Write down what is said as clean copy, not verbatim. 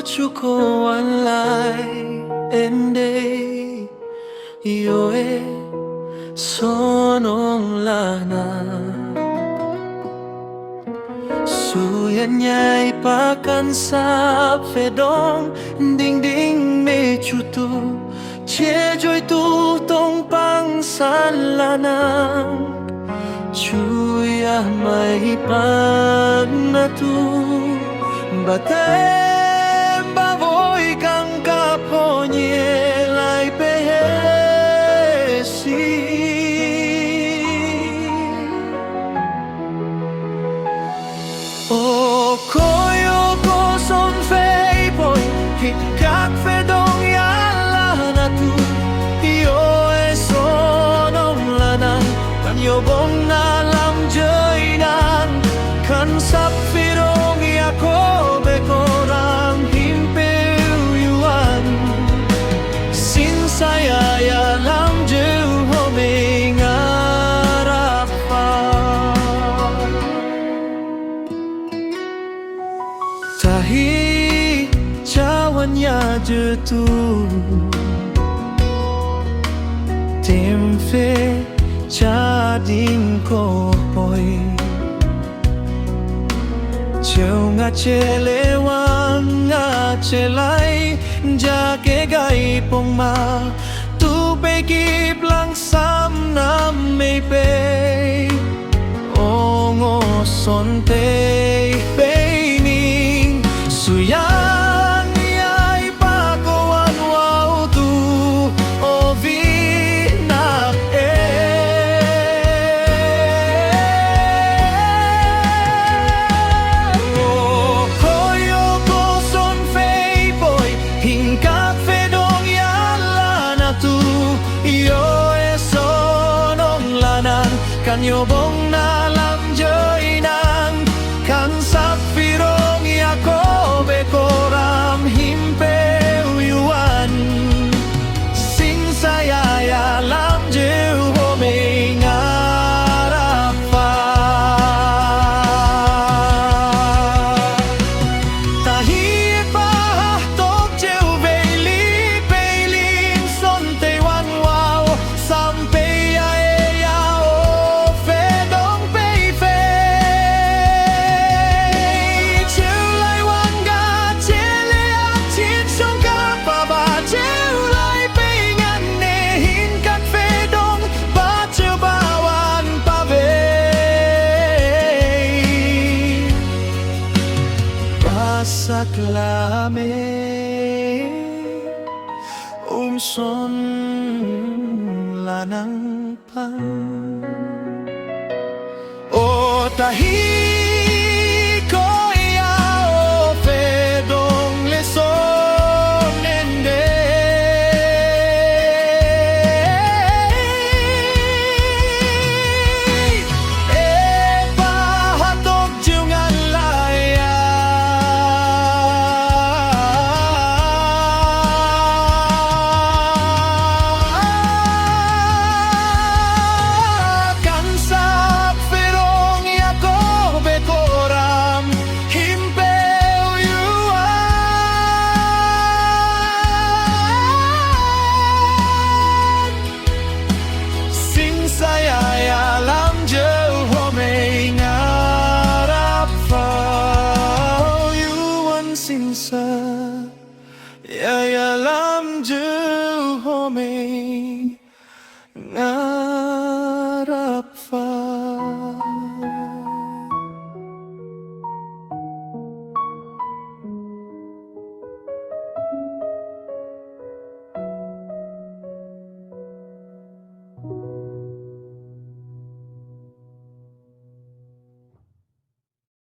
chu ko an lai ende yo e sonong lana suyen nhai pa kan sa phe dong ding ding me chu tu che joy tu tong pang san lana chu ya mai pa na tu batem ba voi kang ka po nye lai pe si o koyo ko son fei boy hit kak fe dong ya la na tu yo e sonong la na kan yo bong na lam jơi nan kan sap fi dong ya ko be ko ram him pe yuan sin saya ya lam ju ho me ngara pa tahi chawan ya je tu tem fe cha ding ko poi chiều ngã che lê wang ngã che lai ja ke gai pong ma tu pe kip lang sam nam me pe ong o son te pe ning su yang yai pa ko an wau tu o vi nak e o koyo ko son fei boy hin ka fe dong ya la na tu yo e sonong lanan kan yo bong na lam jơi nang kan sap fi rong ya ko be ko ram him pe yuan sing saya ya lam ju ho me ngara pa ta hi pa tok cheu ve li pe lin son te wan wow sam pe ya e ya o fe dong pe fe cheu lai wan ga che le a chin song ka pa ba cheu lai pe ngan ne hin kat fe dong ba cheu ba wan pa ve pasak la me son la nang pa o ta hi